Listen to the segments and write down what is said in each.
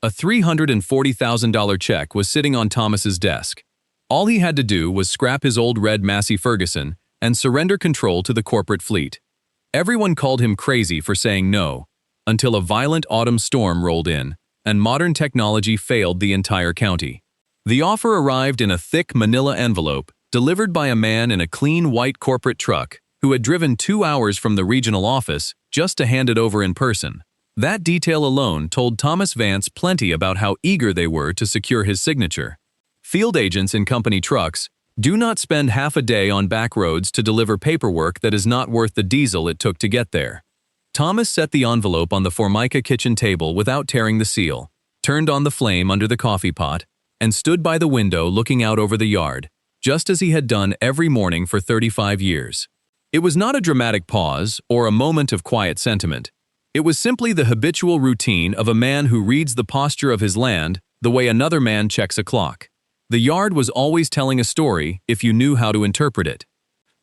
A $340,000 check was sitting on Thomas's desk. All he had to do was scrap his old red Massey Ferguson and surrender control to the corporate fleet. Everyone called him crazy for saying no, until a violent autumn storm rolled in, and modern technology failed the entire county. The offer arrived in a thick manila envelope, delivered by a man in a clean white corporate truck who had driven 2 hours from the regional office just to hand it over in person. That detail alone told Thomas Vance plenty about how eager they were to secure his signature. Field agents in company trucks do not spend half a day on back roads to deliver paperwork that is not worth the diesel it took to get there. Thomas set the envelope on the Formica kitchen table without tearing the seal, turned on the flame under the coffee pot, and stood by the window looking out over the yard, just as he had done every morning for 35 years. It was not a dramatic pause or a moment of quiet sentiment. It was simply the habitual routine of a man who reads the posture of his land the way another man checks a clock. The yard was always telling a story if you knew how to interpret it.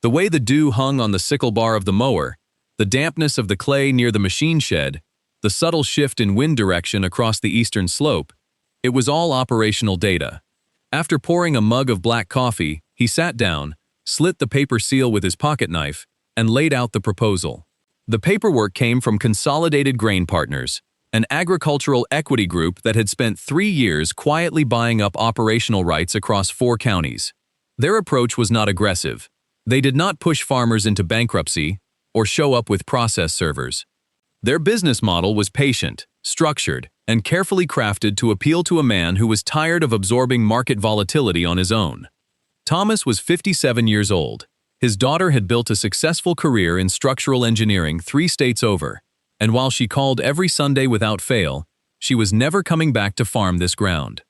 The way the dew hung on the sickle bar of the mower, the dampness of the clay near the machine shed, the subtle shift in wind direction across the eastern slope, it was all operational data. After pouring a mug of black coffee, he sat down, slit the paper seal with his pocket knife, and laid out the proposal. The paperwork came from Consolidated Grain Partners, an agricultural equity group that had spent 3 years quietly buying up operational rights across 4 counties. Their approach was not aggressive. They did not push farmers into bankruptcy or show up with process servers. Their business model was patient, structured, and carefully crafted to appeal to a man who was tired of absorbing market volatility on his own. Thomas was 57 years old. His daughter had built a successful career in structural engineering 3 states over, and while she called every Sunday without fail, she was never coming back to farm this ground.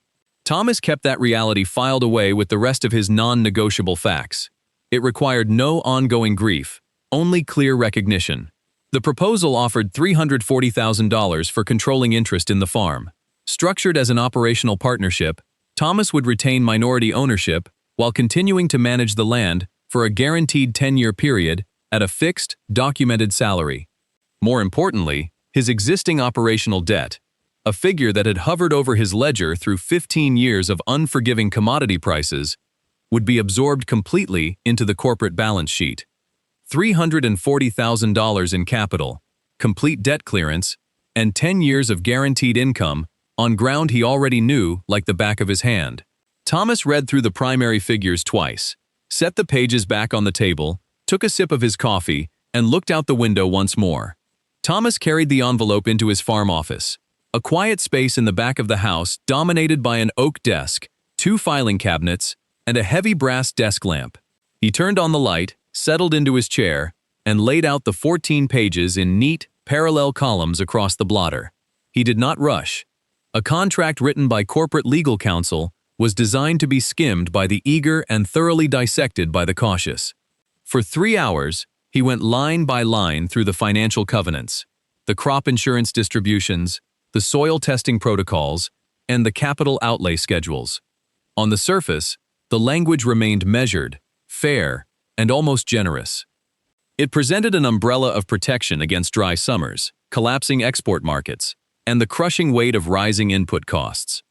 Thomas kept that reality filed away with the rest of his non-negotiable facts. It required no ongoing grief, only clear recognition. The proposal offered $340,000 for controlling interest in the farm. Structured as an operational partnership, Thomas would retain minority ownership while continuing to manage the land for a guaranteed 10-year period at a fixed, documented salary. More importantly, his existing operational debt, a figure that had hovered over his ledger through 15 years of unforgiving commodity prices, would be absorbed completely into the corporate balance sheet. $340,000 in capital, complete debt clearance, and 10 years of guaranteed income on ground he already knew like the back of his hand. Thomas read through the primary figures twice, set the pages back on the table, took a sip of his coffee, and looked out the window once more. Thomas carried the envelope into his farm office, a quiet space in the back of the house dominated by an oak desk, 2 filing cabinets, and a heavy brass desk lamp. He turned on the light, settled into his chair, and laid out the 14 pages in neat, parallel columns across the blotter. He did not rush. A contract written by corporate legal counsel was designed to be skimmed by the eager and thoroughly dissected by the cautious. For 3 hours, he went line by line through the financial covenants, the crop insurance distributions, the soil testing protocols, and the capital outlay schedules. On the surface, the language remained measured, fair, and almost generous. It presented an umbrella of protection against dry summers, collapsing export markets, and the crushing weight of rising input costs.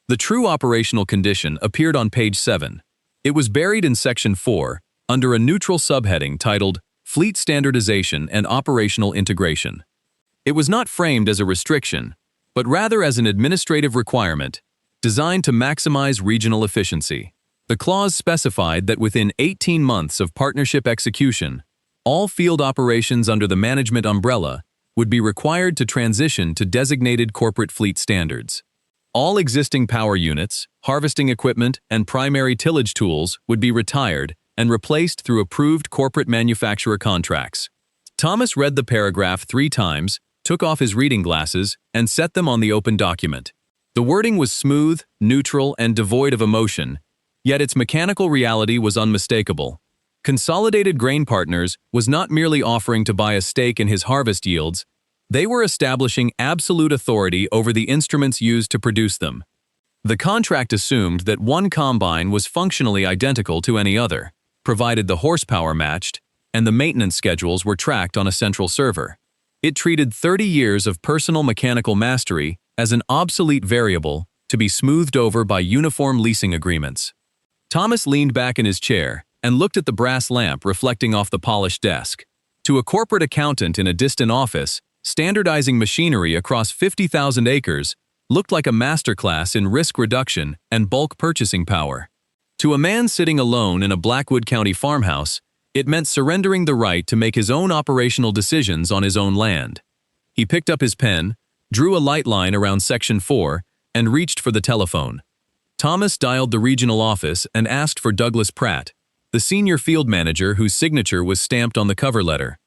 The true operational condition appeared on page 7. It was buried in section 4, under a neutral subheading titled Fleet Standardization and Operational Integration. It was not framed as a restriction, but rather as an administrative requirement designed to maximize regional efficiency. The clause specified that within 18 months of partnership execution, all field operations under the management umbrella would be required to transition to designated corporate fleet standards. All existing power units, harvesting equipment, and primary tillage tools would be retired and replaced through approved corporate manufacturer contracts. Thomas read the paragraph 3 times, took off his reading glasses, and set them on the open document. The wording was smooth, neutral, and devoid of emotion, yet its mechanical reality was unmistakable. Consolidated Grain Partners was not merely offering to buy a stake in his harvest yields, they were establishing absolute authority over the instruments used to produce them. The contract assumed that one combine was functionally identical to any other, provided the horsepower matched, and the maintenance schedules were tracked on a central server. It treated 30 years of personal mechanical mastery as an obsolete variable to be smoothed over by uniform leasing agreements. Thomas leaned back in his chair and looked at the brass lamp reflecting off the polished desk. To a corporate accountant in a distant office, standardizing machinery across 50,000 acres looked like a masterclass in risk reduction and bulk purchasing power. To a man sitting alone in a Blackwood County farmhouse, it meant surrendering the right to make his own operational decisions on his own land. He picked up his pen, drew a light line around Section 4, and reached for the telephone. Thomas dialed the regional office and asked for Douglas Pratt, the senior field manager whose signature was stamped on the cover letter.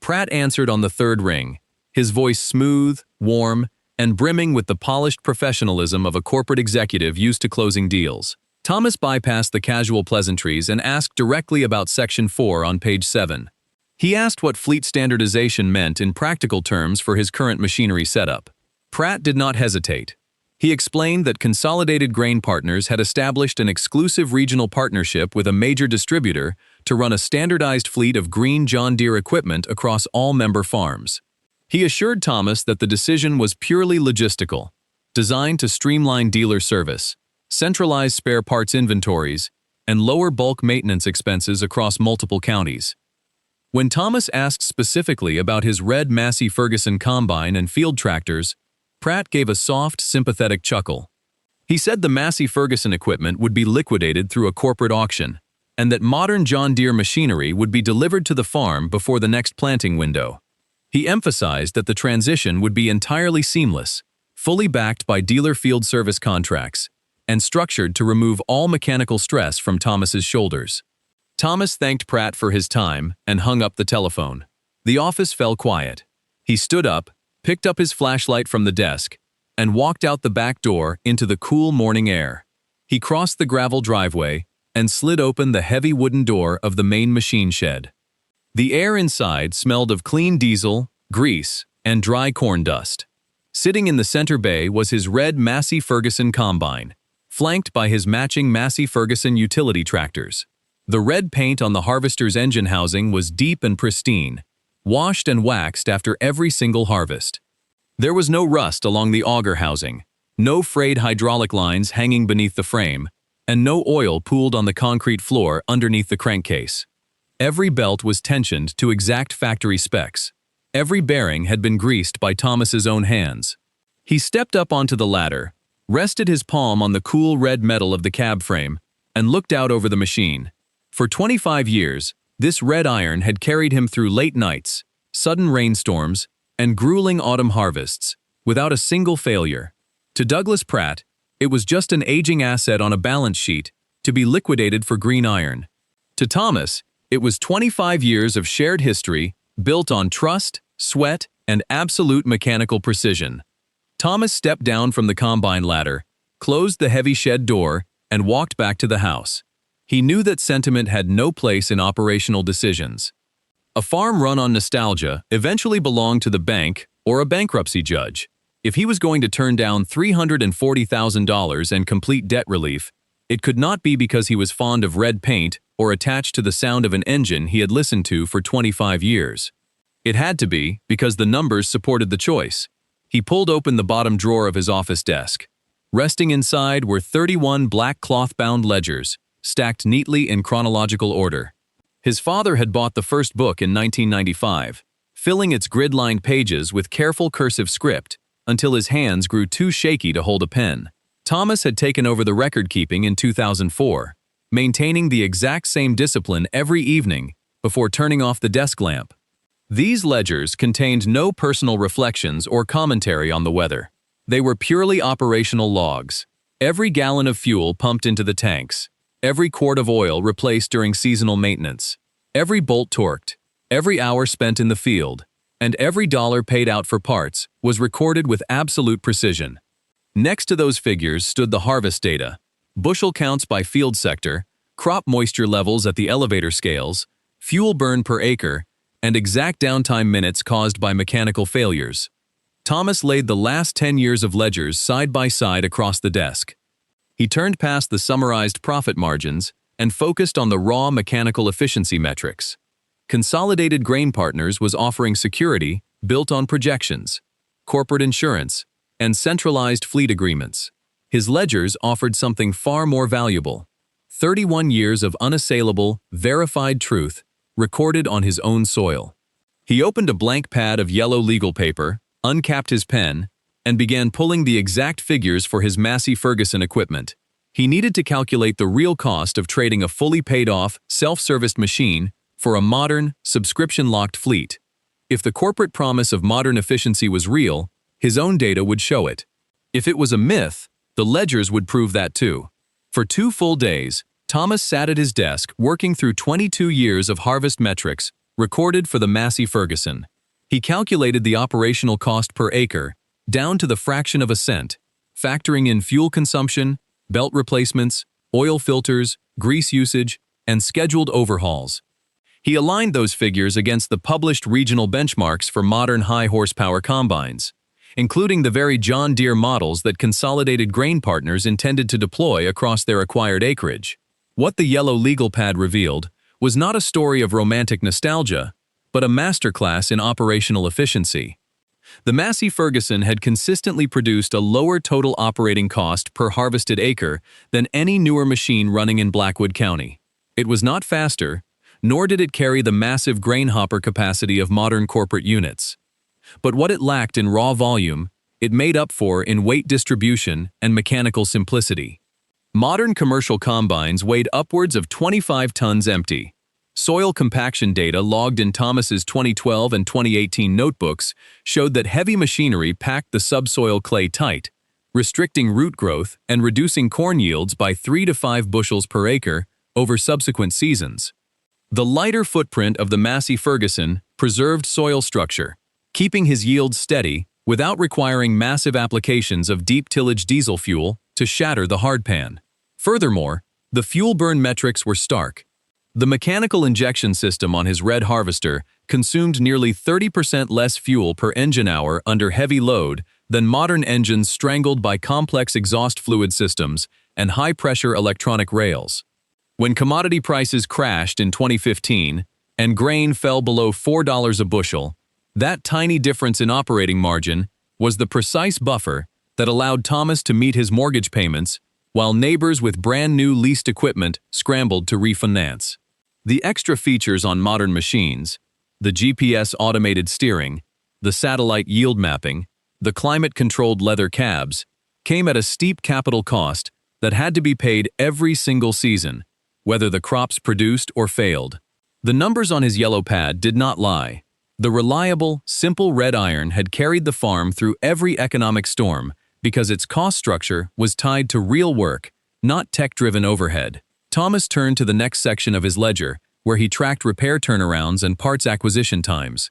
Pratt answered on the third ring, his voice smooth, warm, and brimming with the polished professionalism of a corporate executive used to closing deals. Thomas bypassed the casual pleasantries and asked directly about Section 4 on page 7. He asked what fleet standardization meant in practical terms for his current machinery setup. Pratt did not hesitate. He explained that Consolidated Grain Partners had established an exclusive regional partnership with a major distributor to run a standardized fleet of green John Deere equipment across all member farms. He assured Thomas that the decision was purely logistical, designed to streamline dealer service, centralize spare parts inventories, and lower bulk maintenance expenses across multiple counties. When Thomas asked specifically about his red Massey Ferguson combine and field tractors, Pratt gave a soft, sympathetic chuckle. He said the Massey Ferguson equipment would be liquidated through a corporate auction, and that modern John Deere machinery would be delivered to the farm before the next planting window. He emphasized that the transition would be entirely seamless, fully backed by dealer field service contracts, and structured to remove all mechanical stress from Thomas's shoulders. Thomas thanked Pratt for his time and hung up the telephone. The office fell quiet. He stood up, picked up his flashlight from the desk, and walked out the back door into the cool morning air. He crossed the gravel driveway and slid open the heavy wooden door of the main machine shed. The air inside smelled of clean diesel, grease, and dry corn dust. Sitting in the center bay was his red Massey Ferguson combine, flanked by his matching Massey Ferguson utility tractors. The red paint on the harvester's engine housing was deep and pristine, washed and waxed after every single harvest. There was no rust along the auger housing, no frayed hydraulic lines hanging beneath the frame, and no oil pooled on the concrete floor underneath the crankcase. Every belt was tensioned to exact factory specs. Every bearing had been greased by Thomas's own hands. He stepped up onto the ladder, rested his palm on the cool red metal of the cab frame, and looked out over the machine. For 25 years, this red iron had carried him through late nights, sudden rainstorms, and grueling autumn harvests, without a single failure. To Douglas Pratt, it was just an aging asset on a balance sheet to be liquidated for green iron. To Thomas, it was 25 years of shared history built on trust, sweat, and absolute mechanical precision. Thomas stepped down from the combine ladder, closed the heavy shed door, and walked back to the house. He knew that sentiment had no place in operational decisions. A farm run on nostalgia eventually belonged to the bank or a bankruptcy judge. If he was going to turn down $340,000 and complete debt relief, it could not be because he was fond of red paint or attached to the sound of an engine he had listened to for 25 years. It had to be because the numbers supported the choice. He pulled open the bottom drawer of his office desk. Resting inside were 31 black cloth-bound ledgers, stacked neatly in chronological order. His father had bought the first book in 1995, filling its grid-lined pages with careful cursive script until his hands grew too shaky to hold a pen. Thomas had taken over the record-keeping in 2004, maintaining the exact same discipline every evening before turning off the desk lamp. These ledgers contained no personal reflections or commentary on the weather. They were purely operational logs. Every gallon of fuel pumped into the tanks, every quart of oil replaced during seasonal maintenance, every bolt torqued, every hour spent in the field, and every dollar paid out for parts was recorded with absolute precision. Next to those figures stood the harvest data, bushel counts by field sector, crop moisture levels at the elevator scales, fuel burn per acre, and exact downtime minutes caused by mechanical failures. Thomas laid the last 10 years of ledgers side by side across the desk. He turned past the summarized profit margins and focused on the raw mechanical efficiency metrics. Consolidated Grain Partners was offering security built on projections, corporate insurance, and centralized fleet agreements. His ledgers offered something far more valuable: 31 years of unassailable, verified truth recorded on his own soil. He opened a blank pad of yellow legal paper, uncapped his pen, and began pulling the exact figures for his Massey Ferguson equipment. He needed to calculate the real cost of trading a fully paid-off, self-serviced machine for a modern, subscription-locked fleet. If the corporate promise of modern efficiency was real, his own data would show it. If it was a myth, the ledgers would prove that too. For 2 full days, Thomas sat at his desk working through 22 years of harvest metrics recorded for the Massey Ferguson. He calculated the operational cost per acre down to the fraction of a cent, factoring in fuel consumption, belt replacements, oil filters, grease usage, and scheduled overhauls. He aligned those figures against the published regional benchmarks for modern high-horsepower combines, including the very John Deere models that Consolidated Grain Partners intended to deploy across their acquired acreage. What the yellow legal pad revealed was not a story of romantic nostalgia, but a masterclass in operational efficiency. The Massey Ferguson had consistently produced a lower total operating cost per harvested acre than any newer machine running in Blackwood County. It was not faster, nor did it carry the massive grain hopper capacity of modern corporate units. But what it lacked in raw volume, it made up for in weight distribution and mechanical simplicity. Modern commercial combines weighed upwards of 25 tons empty. Soil compaction data logged in Thomas's 2012 and 2018 notebooks showed that heavy machinery packed the subsoil clay tight, restricting root growth and reducing corn yields by 3 to 5 bushels per acre over subsequent seasons. The lighter footprint of the Massey Ferguson preserved soil structure, keeping his yields steady without requiring massive applications of deep tillage diesel fuel to shatter the hardpan. Furthermore, the fuel burn metrics were stark. The mechanical injection system on his red harvester consumed nearly 30% less fuel per engine hour under heavy load than modern engines strangled by complex exhaust fluid systems and high-pressure electronic rails. When commodity prices crashed in 2015 and grain fell below $4 a bushel, that tiny difference in operating margin was the precise buffer that allowed Thomas to meet his mortgage payments while neighbors with brand-new leased equipment scrambled to refinance. The extra features on modern machines, the GPS automated steering, the satellite yield mapping, the climate-controlled leather cabs, came at a steep capital cost that had to be paid every single season, whether the crops produced or failed. The numbers on his yellow pad did not lie. The reliable, simple red iron had carried the farm through every economic storm because its cost structure was tied to real work, not tech-driven overhead. Thomas turned to the next section of his ledger, where he tracked repair turnarounds and parts acquisition times.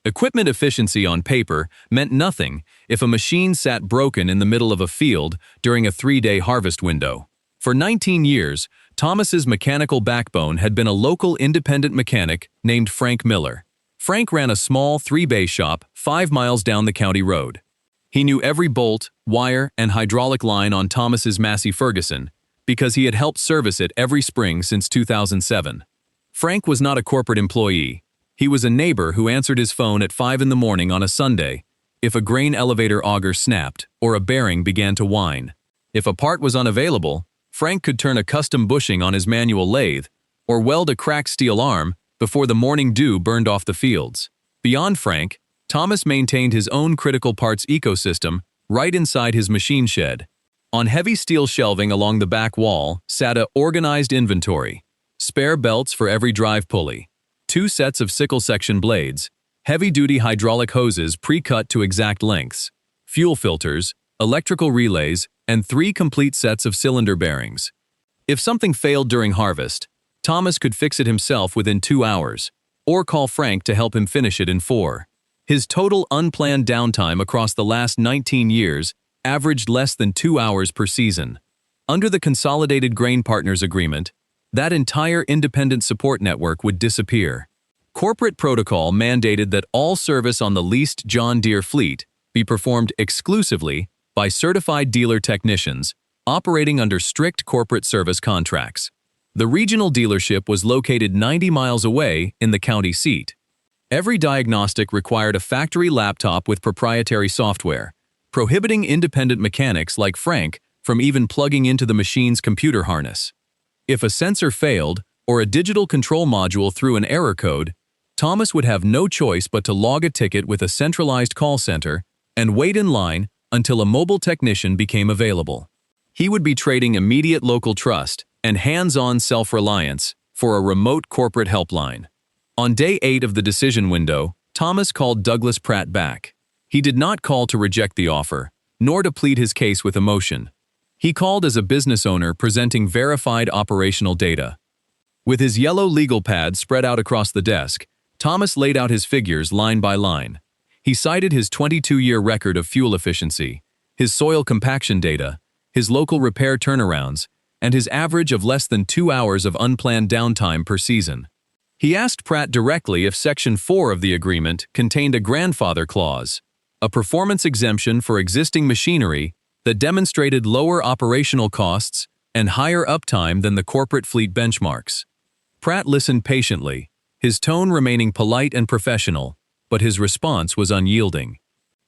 Equipment efficiency on paper meant nothing if a machine sat broken in the middle of a field during a 3-day harvest window. For 19 years, Thomas's mechanical backbone had been a local independent mechanic named Frank Miller. Frank ran a small 3-bay shop 5 miles down the county road. He knew every bolt, wire, and hydraulic line on Thomas's Massey Ferguson because he had helped service it every spring since 2007. Frank was not a corporate employee. He was a neighbor who answered his phone at 5 in the morning on a Sunday if a grain elevator auger snapped or a bearing began to whine. If a part was unavailable, Frank could turn a custom bushing on his manual lathe or weld a cracked steel arm before the morning dew burned off the fields. Beyond Frank, Thomas maintained his own critical parts ecosystem right inside his machine shed. On heavy steel shelving along the back wall sat a organized inventory: spare belts for every drive pulley, 2 sets of sickle section blades, heavy-duty hydraulic hoses pre-cut to exact lengths, fuel filters, electrical relays, and 3 complete sets of cylinder bearings. If something failed during harvest, Thomas could fix it himself within 2 hours, or call Frank to help him finish it in 4. His total unplanned downtime across the last 19 years averaged less than 2 hours per season. Under the Consolidated Grain Partners agreement, that entire independent support network would disappear. Corporate protocol mandated that all service on the leased John Deere fleet be performed exclusively by certified dealer technicians operating under strict corporate service contracts. The regional dealership was located 90 miles away in the county seat. Every diagnostic required a factory laptop with proprietary software, prohibiting independent mechanics like Frank from even plugging into the machine's computer harness. If a sensor failed or a digital control module threw an error code, Thomas would have no choice but to log a ticket with a centralized call center and wait in line until a mobile technician became available. He would be trading immediate local trust and hands-on self-reliance for a remote corporate helpline. On day 8 of the decision window, Thomas called Douglas Pratt back. He did not call to reject the offer, nor to plead his case with emotion. He called as a business owner presenting verified operational data. With his yellow legal pad spread out across the desk, Thomas laid out his figures line by line. He cited his 22-year record of fuel efficiency, his soil compaction data, his local repair turnarounds, and his average of less than 2 hours of unplanned downtime per season. He asked Pratt directly if Section 4 of the agreement contained a grandfather clause, a performance exemption for existing machinery that demonstrated lower operational costs and higher uptime than the corporate fleet benchmarks. Pratt listened patiently, his tone remaining polite and professional, but his response was unyielding.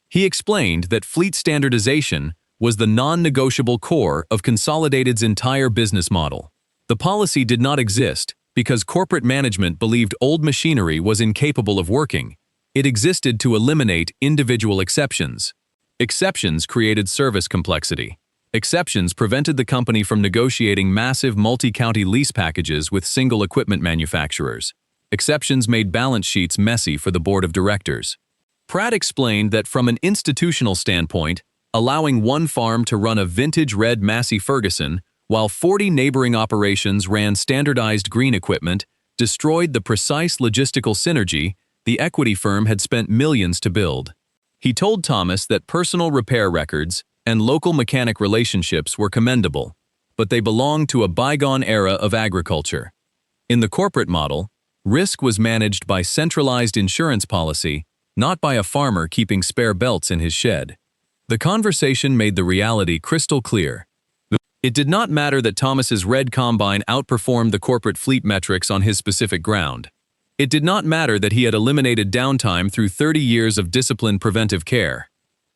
He explained that fleet standardization was the non-negotiable core of Consolidated's entire business model. The policy did not exist because corporate management believed old machinery was incapable of working. It existed to eliminate individual exceptions. Exceptions created service complexity. Exceptions prevented the company from negotiating massive multi-county lease packages with single equipment manufacturers. Exceptions made balance sheets messy for the board of directors. Pratt explained that from an institutional standpoint, allowing one farm to run a vintage red Massey Ferguson while 40 neighboring operations ran standardized green equipment destroyed the precise logistical synergy the equity firm had spent millions to build. He told Thomas that personal repair records and local mechanic relationships were commendable, but they belonged to a bygone era of agriculture. In the corporate model, risk was managed by centralized insurance policy, not by a farmer keeping spare belts in his shed. The conversation made the reality crystal clear. It did not matter that Thomas's red combine outperformed the corporate fleet metrics on his specific ground. It did not matter that he had eliminated downtime through 30 years of disciplined preventive care.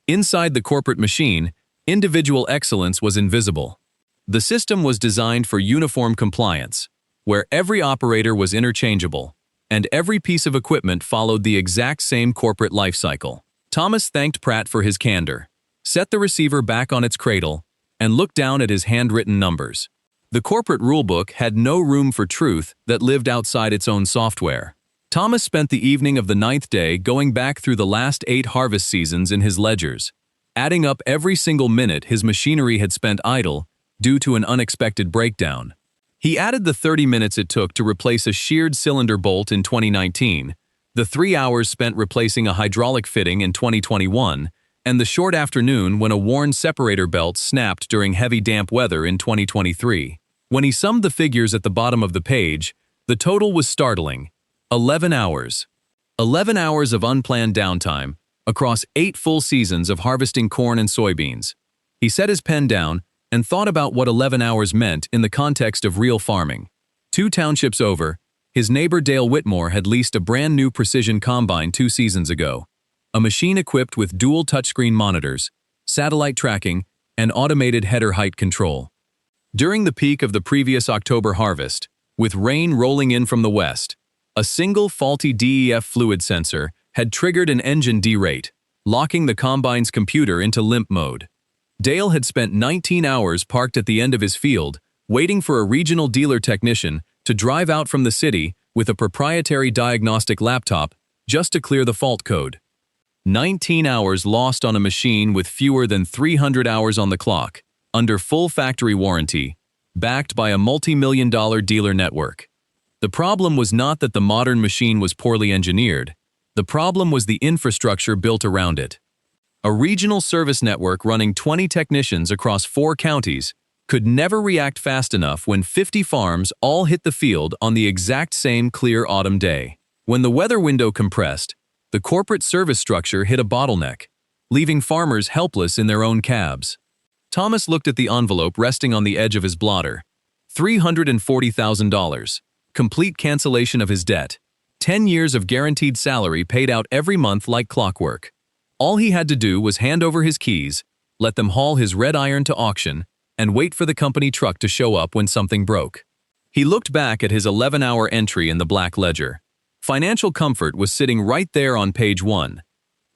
Inside the corporate machine, individual excellence was invisible. The system was designed for uniform compliance, where every operator was interchangeable, and every piece of equipment followed the exact same corporate life cycle. Thomas thanked Pratt for his candor, set the receiver back on its cradle, and looked down at his handwritten numbers. The corporate rulebook had no room for truth that lived outside its own software. Thomas spent the evening of the 9th day going back through the last 8 harvest seasons in his ledgers, adding up every single minute his machinery had spent idle due to an unexpected breakdown. He added the 30 minutes it took to replace a sheared cylinder bolt in 2019, the 3 hours spent replacing a hydraulic fitting in 2021, and the short afternoon when a worn separator belt snapped during heavy damp weather in 2023. When he summed the figures at the bottom of the page, the total was startling: 11 hours. 11 hours of unplanned downtime across 8 full seasons of harvesting corn and soybeans. He set his pen down and thought about what 11 hours meant in the context of real farming. 2 townships over, his neighbor Dale Whitmore had leased a brand new precision combine 2 seasons ago. A machine equipped with dual touchscreen monitors, satellite tracking, and automated header height control. During the peak of the previous October harvest, with rain rolling in from the west, a single faulty DEF fluid sensor had triggered an engine derate, locking the combine's computer into limp mode. Dale had spent 19 hours parked at the end of his field, waiting for a regional dealer technician to drive out from the city with a proprietary diagnostic laptop just to clear the fault code. 19 hours lost on a machine with fewer than 300 hours on the clock, under full factory warranty, backed by a multi-million-dollar dealer network. The problem was not that the modern machine was poorly engineered. The problem was the infrastructure built around it. A regional service network running 20 technicians across 4 counties could never react fast enough when 50 farms all hit the field on the exact same clear autumn day. When the weather window compressed, the corporate service structure hit a bottleneck, leaving farmers helpless in their own cabs. Thomas looked at the envelope resting on the edge of his blotter. $340,000. Complete cancellation of his debt. 10 years of guaranteed salary paid out every month like clockwork. All he had to do was hand over his keys, let them haul his red iron to auction, and wait for the company truck to show up when something broke. He looked back at his 11-hour entry in the black ledger. Financial comfort was sitting right there on page 1.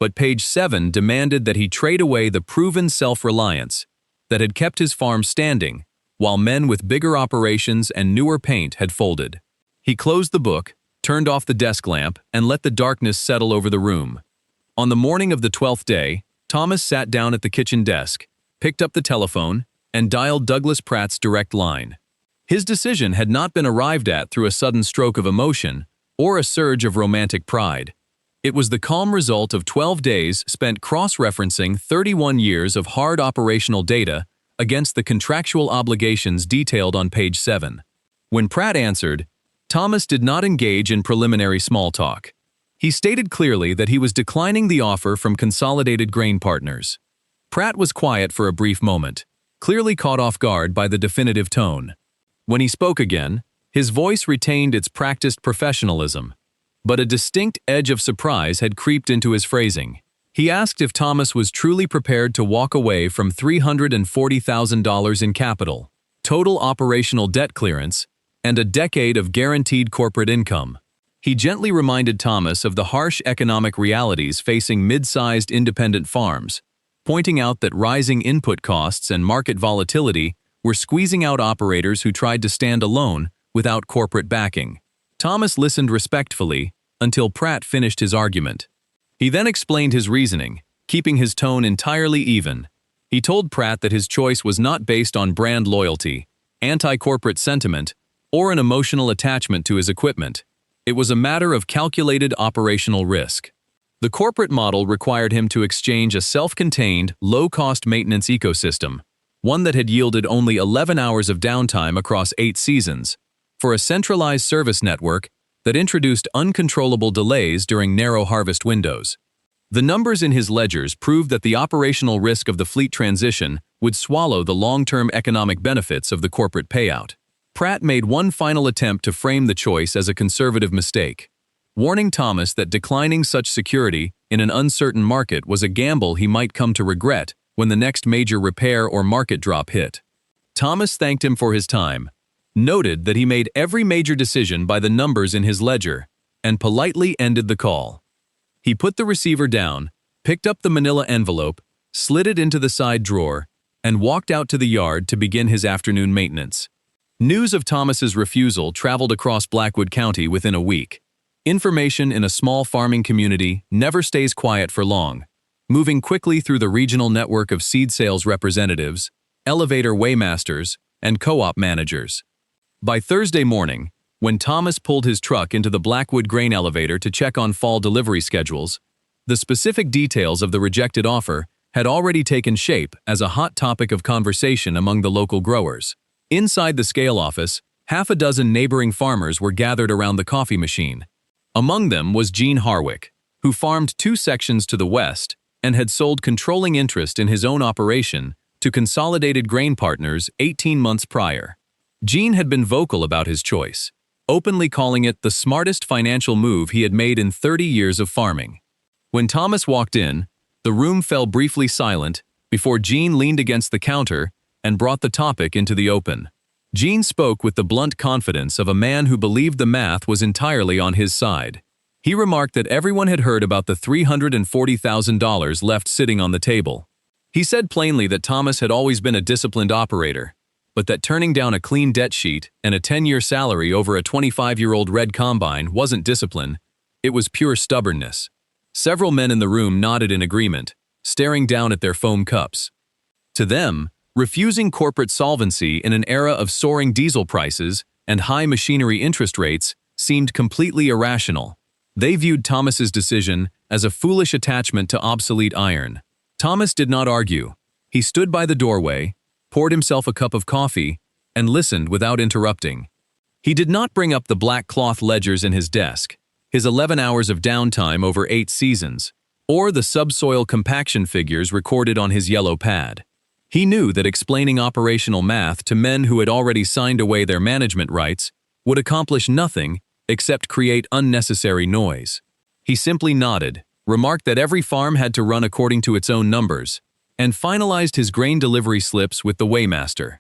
But page 7 demanded that he trade away the proven self-reliance that had kept his farm standing, while men with bigger operations and newer paint had folded. He closed the book, turned off the desk lamp, and let the darkness settle over the room. On the morning of the 12th day, Thomas sat down at the kitchen desk, picked up the telephone, and dialed Douglas Pratt's direct line. His decision had not been arrived at through a sudden stroke of emotion or a surge of romantic pride. It was the calm result of 12 days spent cross-referencing 31 years of hard operational data against the contractual obligations detailed on page 7. When Pratt answered, Thomas did not engage in preliminary small talk. He stated clearly that he was declining the offer from Consolidated Grain Partners. Pratt was quiet for a brief moment, clearly caught off guard by the definitive tone. When he spoke again, his voice retained its practiced professionalism, but a distinct edge of surprise had creeped into his phrasing. He asked if Thomas was truly prepared to walk away from $340,000 in capital, total operational debt clearance, and a decade of guaranteed corporate income. He gently reminded Thomas of the harsh economic realities facing mid-sized independent farms, pointing out that rising input costs and market volatility were squeezing out operators who tried to stand alone without corporate backing. Thomas listened respectfully until Pratt finished his argument. He then explained his reasoning, keeping his tone entirely even. He told Pratt that his choice was not based on brand loyalty, anti-corporate sentiment, or an emotional attachment to his equipment. It was a matter of calculated operational risk. The corporate model required him to exchange a self-contained, low-cost maintenance ecosystem, one that had yielded only 11 hours of downtime across 8 seasons, for a centralized service network that introduced uncontrollable delays during narrow harvest windows. The numbers in his ledgers proved that the operational risk of the fleet transition would swallow the long-term economic benefits of the corporate payout. Pratt made one final attempt to frame the choice as a conservative mistake, warning Thomas that declining such security in an uncertain market was a gamble he might come to regret when the next major repair or market drop hit. Thomas thanked him for his time, noted that he made every major decision by the numbers in his ledger, and politely ended the call. He put the receiver down, picked up the manila envelope, slid it into the side drawer, and walked out to the yard to begin his afternoon maintenance. News of Thomas's refusal traveled across Blackwood County within a week. Information in a small farming community never stays quiet for long, moving quickly through the regional network of seed sales representatives, elevator weightmasters, and co-op managers. By Thursday morning, when Thomas pulled his truck into the Blackwood grain elevator to check on fall delivery schedules, the specific details of the rejected offer had already taken shape as a hot topic of conversation among the local growers. Inside the scale office, half a dozen neighboring farmers were gathered around the coffee machine. Among them was Gene Harwick, who farmed 2 sections to the west and had sold controlling interest in his own operation to Consolidated Grain Partners 18 months prior. Gene had been vocal about his choice, openly calling it the smartest financial move he had made in 30 years of farming. When Thomas walked in, the room fell briefly silent before Gene leaned against the counter and brought the topic into the open. Gene spoke with the blunt confidence of a man who believed the math was entirely on his side. He remarked that everyone had heard about the $340,000 left sitting on the table. He said plainly that Thomas had always been a disciplined operator, but that turning down a clean debt sheet and a 10-year salary over a 25-year-old red combine wasn't discipline, it was pure stubbornness. Several men in the room nodded in agreement, staring down at their foam cups. To them, refusing corporate solvency in an era of soaring diesel prices and high machinery interest rates seemed completely irrational. They viewed Thomas's decision as a foolish attachment to obsolete iron. Thomas did not argue. He stood by the doorway, poured himself a cup of coffee, and listened without interrupting. He did not bring up the black cloth ledgers in his desk, his 11 hours of downtime over 8 seasons, or the subsoil compaction figures recorded on his yellow pad. He knew that explaining operational math to men who had already signed away their management rights would accomplish nothing except create unnecessary noise. He simply nodded, remarked that every farm had to run according to its own numbers, and finalized his grain delivery slips with the weighmaster.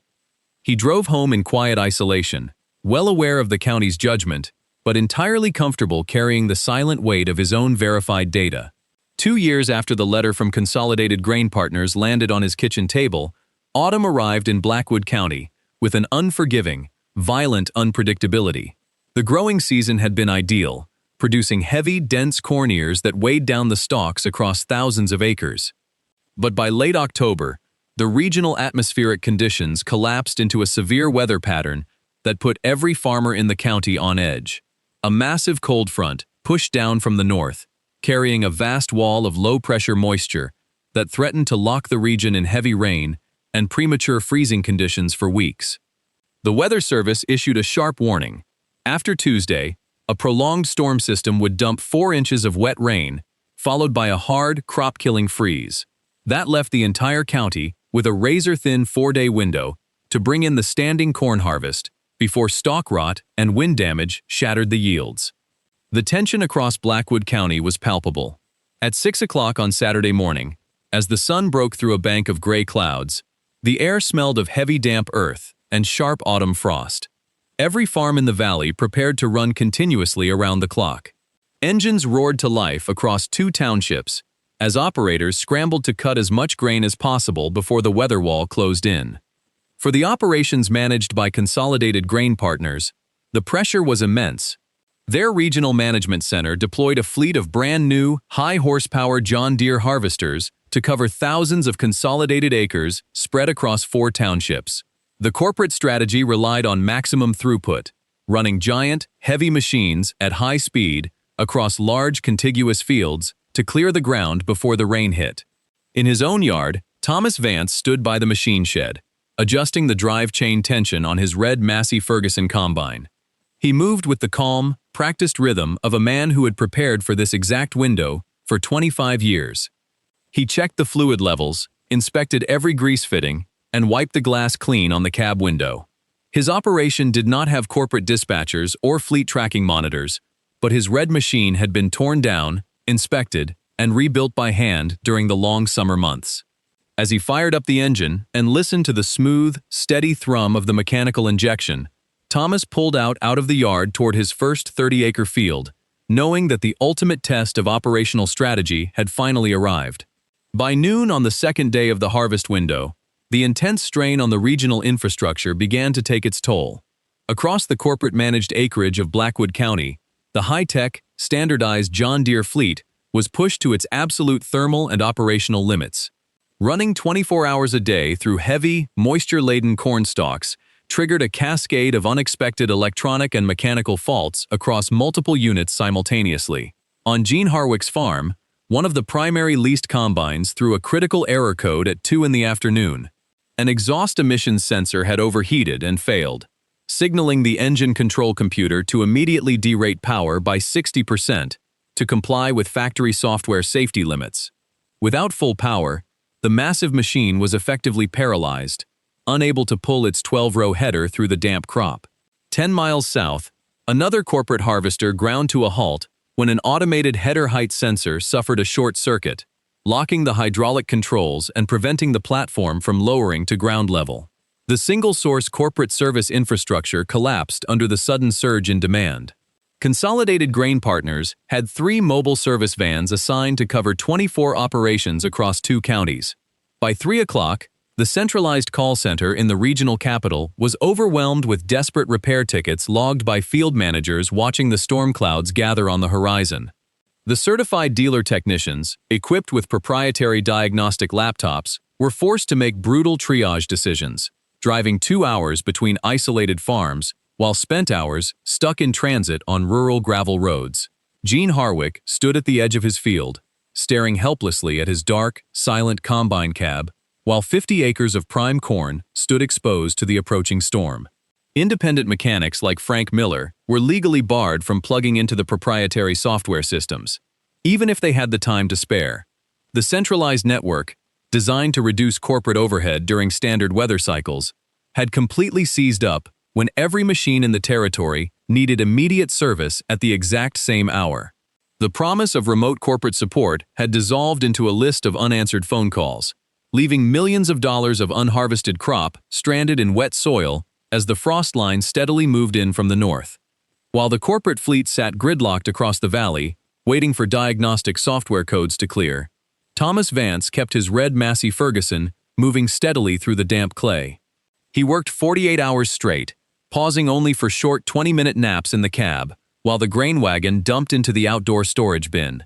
He drove home in quiet isolation, well aware of the county's judgment, but entirely comfortable carrying the silent weight of his own verified data. 2 years after the letter from Consolidated Grain Partners landed on his kitchen table, autumn arrived in Blackwood County with an unforgiving, violent unpredictability. The growing season had been ideal, producing heavy, dense corn ears that weighed down the stalks across thousands of acres. But by late October, the regional atmospheric conditions collapsed into a severe weather pattern that put every farmer in the county on edge. A massive cold front pushed down from the north, carrying a vast wall of low-pressure moisture that threatened to lock the region in heavy rain and premature freezing conditions for weeks. The Weather Service issued a sharp warning. After Tuesday, a prolonged storm system would dump 4 inches of wet rain, followed by a hard, crop-killing freeze. That left the entire county with a razor-thin 4-day window to bring in the standing corn harvest before stalk rot and wind damage shattered the yields. The tension across Blackwood County was palpable. At 6 o'clock on Saturday morning, as the sun broke through a bank of gray clouds, the air smelled of heavy damp earth and sharp autumn frost. Every farm in the valley prepared to run continuously around the clock. Engines roared to life across 2 townships as operators scrambled to cut as much grain as possible before the weather wall closed in. For the operations managed by Consolidated Grain Partners, the pressure was immense. Their regional management center deployed a fleet of brand-new, high-horsepower John Deere harvesters to cover thousands of consolidated acres spread across 4 townships. The corporate strategy relied on maximum throughput, running giant, heavy machines at high speed across large, contiguous fields to clear the ground before the rain hit. In his own yard, Thomas Vance stood by the machine shed, adjusting the drive chain tension on his red Massey Ferguson combine. He moved with the calm, practiced rhythm of a man who had prepared for this exact window for 25 years. He checked the fluid levels, inspected every grease fitting, and wiped the glass clean on the cab window. His operation did not have corporate dispatchers or fleet tracking monitors, but his red machine had been torn down, inspected, and rebuilt by hand during the long summer months. As he fired up the engine and listened to the smooth, steady thrum of the mechanical injection, Thomas pulled out of the yard toward his first 30-acre field, knowing that the ultimate test of operational strategy had finally arrived. By noon on the second day of the harvest window, the intense strain on the regional infrastructure began to take its toll. Across the corporate-managed acreage of Blackwood County, the high-tech, standardized John Deere fleet was pushed to its absolute thermal and operational limits. Running 24 hours a day through heavy, moisture-laden corn stalks triggered a cascade of unexpected electronic and mechanical faults across multiple units simultaneously. On Gene Harwick's farm, one of the primary leased combines threw a critical error code at 2 in the afternoon. An exhaust emissions sensor had overheated and failed, signaling the engine control computer to immediately derate power by 60% to comply with factory software safety limits. Without full power, the massive machine was effectively paralyzed, unable to pull its 12-row header through the damp crop. 10 miles south, another corporate harvester ground to a halt when an automated header height sensor suffered a short circuit, locking the hydraulic controls and preventing the platform from lowering to ground level. The single-source corporate service infrastructure collapsed under the sudden surge in demand. Consolidated Grain Partners had 3 mobile service vans assigned to cover 24 operations across 2 counties. By 3 o'clock, the centralized call center in the regional capital was overwhelmed with desperate repair tickets logged by field managers watching the storm clouds gather on the horizon. The certified dealer technicians, equipped with proprietary diagnostic laptops, were forced to make brutal triage decisions, driving 2 hours between isolated farms while spent hours stuck in transit on rural gravel roads. Gene Harwick stood at the edge of his field, staring helplessly at his dark, silent combine cab, while 50 acres of prime corn stood exposed to the approaching storm. Independent mechanics like Frank Miller were legally barred from plugging into the proprietary software systems, even if they had the time to spare. The centralized network, designed to reduce corporate overhead during standard weather cycles, had completely seized up when every machine in the territory needed immediate service at the exact same hour. The promise of remote corporate support had dissolved into a list of unanswered phone calls, leaving millions of dollars of unharvested crop stranded in wet soil as the frost line steadily moved in from the north. While the corporate fleet sat gridlocked across the valley, waiting for diagnostic software codes to clear, Thomas Vance kept his red Massey Ferguson moving steadily through the damp clay. He worked 48 hours straight, pausing only for short 20-minute naps in the cab, while the grain wagon dumped into the outdoor storage bin.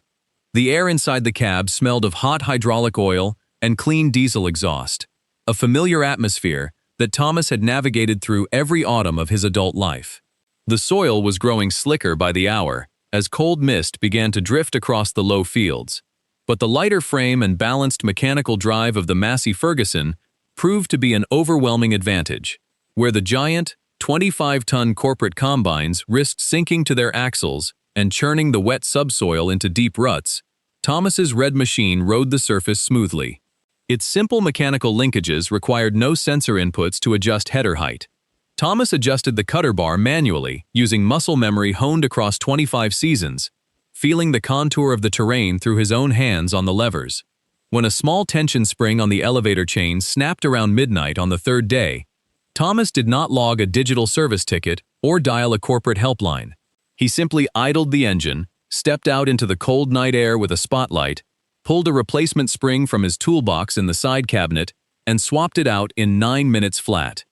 The air inside the cab smelled of hot hydraulic oil and clean diesel exhaust, a familiar atmosphere that Thomas had navigated through every autumn of his adult life. The soil was growing slicker by the hour as cold mist began to drift across the low fields, but the lighter frame and balanced mechanical drive of the Massey Ferguson proved to be an overwhelming advantage. Where the giant, 25-ton corporate combines risked sinking to their axles and churning the wet subsoil into deep ruts, Thomas's red machine rode the surface smoothly. Its simple mechanical linkages required no sensor inputs to adjust header height. Thomas adjusted the cutter bar manually, using muscle memory honed across 25 seasons, feeling the contour of the terrain through his own hands on the levers. When a small tension spring on the elevator chain snapped around midnight on the third day, Thomas did not log a digital service ticket or dial a corporate helpline. He simply idled the engine, stepped out into the cold night air with a spotlight, pulled a replacement spring from his toolbox in the side cabinet, and swapped it out in 9 minutes flat.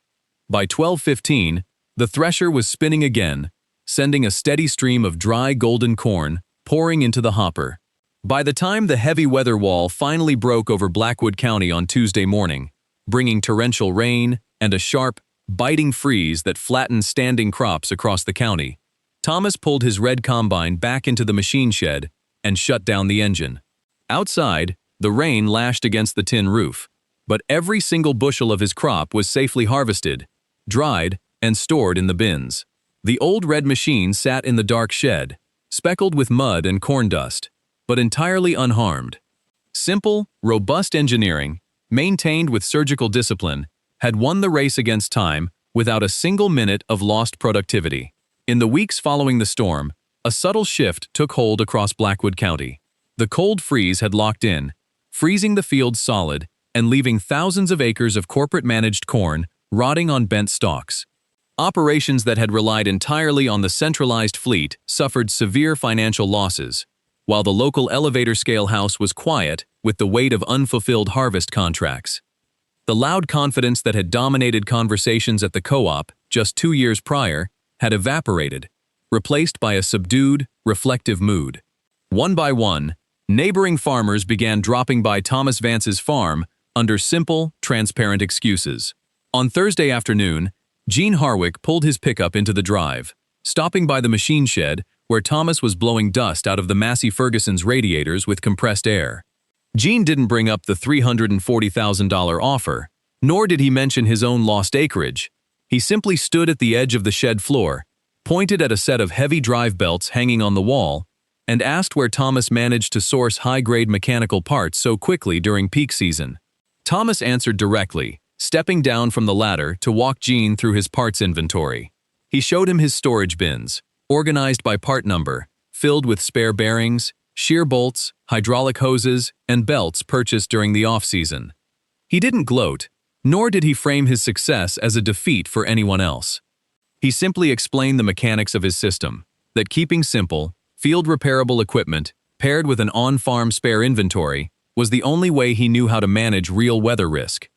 By 12:15, the thresher was spinning again, sending a steady stream of dry golden corn pouring into the hopper. By the time the heavy weather wall finally broke over Blackwood County on Tuesday morning, bringing torrential rain and a sharp, biting freeze that flattened standing crops across the county, Thomas pulled his red combine back into the machine shed and shut down the engine. Outside, the rain lashed against the tin roof, but every single bushel of his crop was safely harvested, dried, and stored in the bins. The old red machine sat in the dark shed, speckled with mud and corn dust, but entirely unharmed. Simple, robust engineering, maintained with surgical discipline, had won the race against time without a single minute of lost productivity. In the weeks following the storm, a subtle shift took hold across Blackwood County. The cold freeze had locked in, freezing the fields solid and leaving thousands of acres of corporate-managed corn rotting on bent stalks. Operations that had relied entirely on the centralized fleet suffered severe financial losses, while the local elevator-scale house was quiet with the weight of unfulfilled harvest contracts. The loud confidence that had dominated conversations at the co-op just 2 years prior had evaporated, replaced by a subdued, reflective mood. One by one, neighboring farmers began dropping by Thomas Vance's farm under simple, transparent excuses. On Thursday afternoon, Gene Harwick pulled his pickup into the drive, stopping by the machine shed where Thomas was blowing dust out of the Massey Ferguson's radiators with compressed air. Gene didn't bring up the $340,000 offer, nor did he mention his own lost acreage. He simply stood at the edge of the shed floor, pointed at a set of heavy drive belts hanging on the wall, and asked where Thomas managed to source high-grade mechanical parts so quickly during peak season. Thomas answered directly, stepping down from the ladder to walk Gene through his parts inventory. He showed him his storage bins, organized by part number, filled with spare bearings, shear bolts, hydraulic hoses, and belts purchased during the off-season. He didn't gloat, nor did he frame his success as a defeat for anyone else. He simply explained the mechanics of his system, that keeping simple, field-repairable equipment, paired with an on-farm spare inventory, was the only way he knew how to manage real weather risk.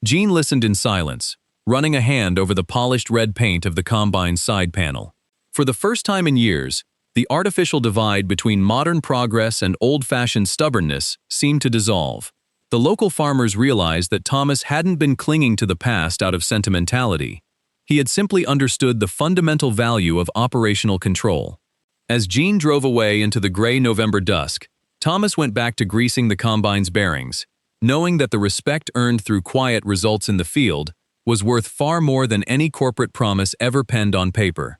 Gene listened in silence, running a hand over the polished red paint of the combine's side panel. For the first time in years, the artificial divide between modern progress and old-fashioned stubbornness seemed to dissolve. The local farmers realized that Thomas hadn't been clinging to the past out of sentimentality. He had simply understood the fundamental value of operational control. As Gene drove away into the gray November dusk, Thomas went back to greasing the combine's bearings, knowing that the respect earned through quiet results in the field was worth far more than any corporate promise ever penned on paper.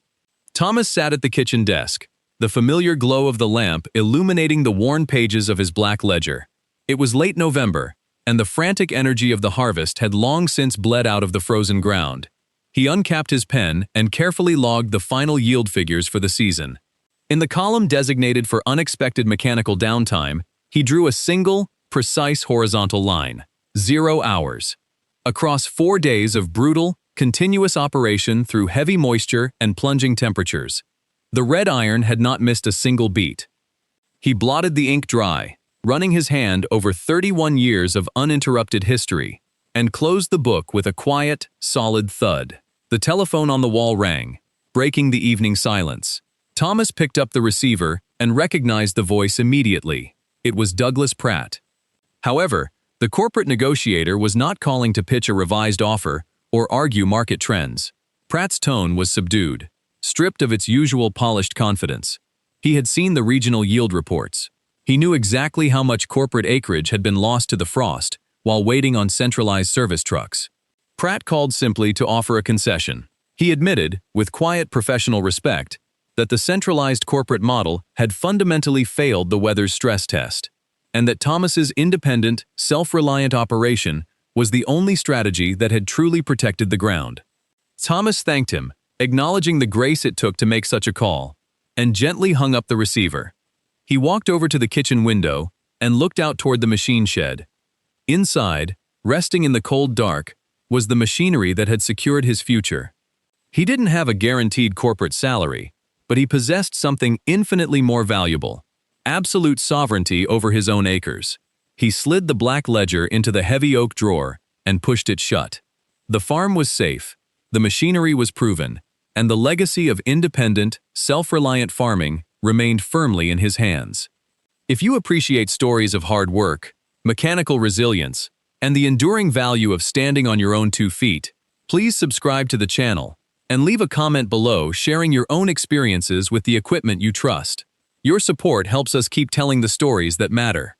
Thomas sat at the kitchen desk, the familiar glow of the lamp illuminating the worn pages of his black ledger. It was late November, and the frantic energy of the harvest had long since bled out of the frozen ground. He uncapped his pen and carefully logged the final yield figures for the season. In the column designated for unexpected mechanical downtime, he drew a single, precise horizontal line, 0 hours. Across 4 days of brutal, continuous operation through heavy moisture and plunging temperatures, the red iron had not missed a single beat. He blotted the ink dry, running his hand over 31 years of uninterrupted history, and closed the book with a quiet, solid thud. The telephone on the wall rang, breaking the evening silence. Thomas picked up the receiver and recognized the voice immediately. It was Douglas Pratt. However, the corporate negotiator was not calling to pitch a revised offer or argue market trends. Pratt's tone was subdued, stripped of its usual polished confidence. He had seen the regional yield reports. He knew exactly how much corporate acreage had been lost to the frost while waiting on centralized service trucks. Pratt called simply to offer a concession. He admitted, with quiet professional respect, that the centralized corporate model had fundamentally failed the weather's stress test, and that Thomas's independent, self-reliant operation was the only strategy that had truly protected the ground. Thomas thanked him, acknowledging the grace it took to make such a call, and gently hung up the receiver. He walked over to the kitchen window and looked out toward the machine shed. Inside, resting in the cold dark, was the machinery that had secured his future. He didn't have a guaranteed corporate salary, but he possessed something infinitely more valuable: absolute sovereignty over his own acres. He slid the black ledger into the heavy oak drawer and pushed it shut. The farm was safe, the machinery was proven, and the legacy of independent, self-reliant farming remained firmly in his hands. If you appreciate stories of hard work, mechanical resilience, and the enduring value of standing on your own 2 feet, please subscribe to the channel and leave a comment below sharing your own experiences with the equipment you trust. Your support helps us keep telling the stories that matter.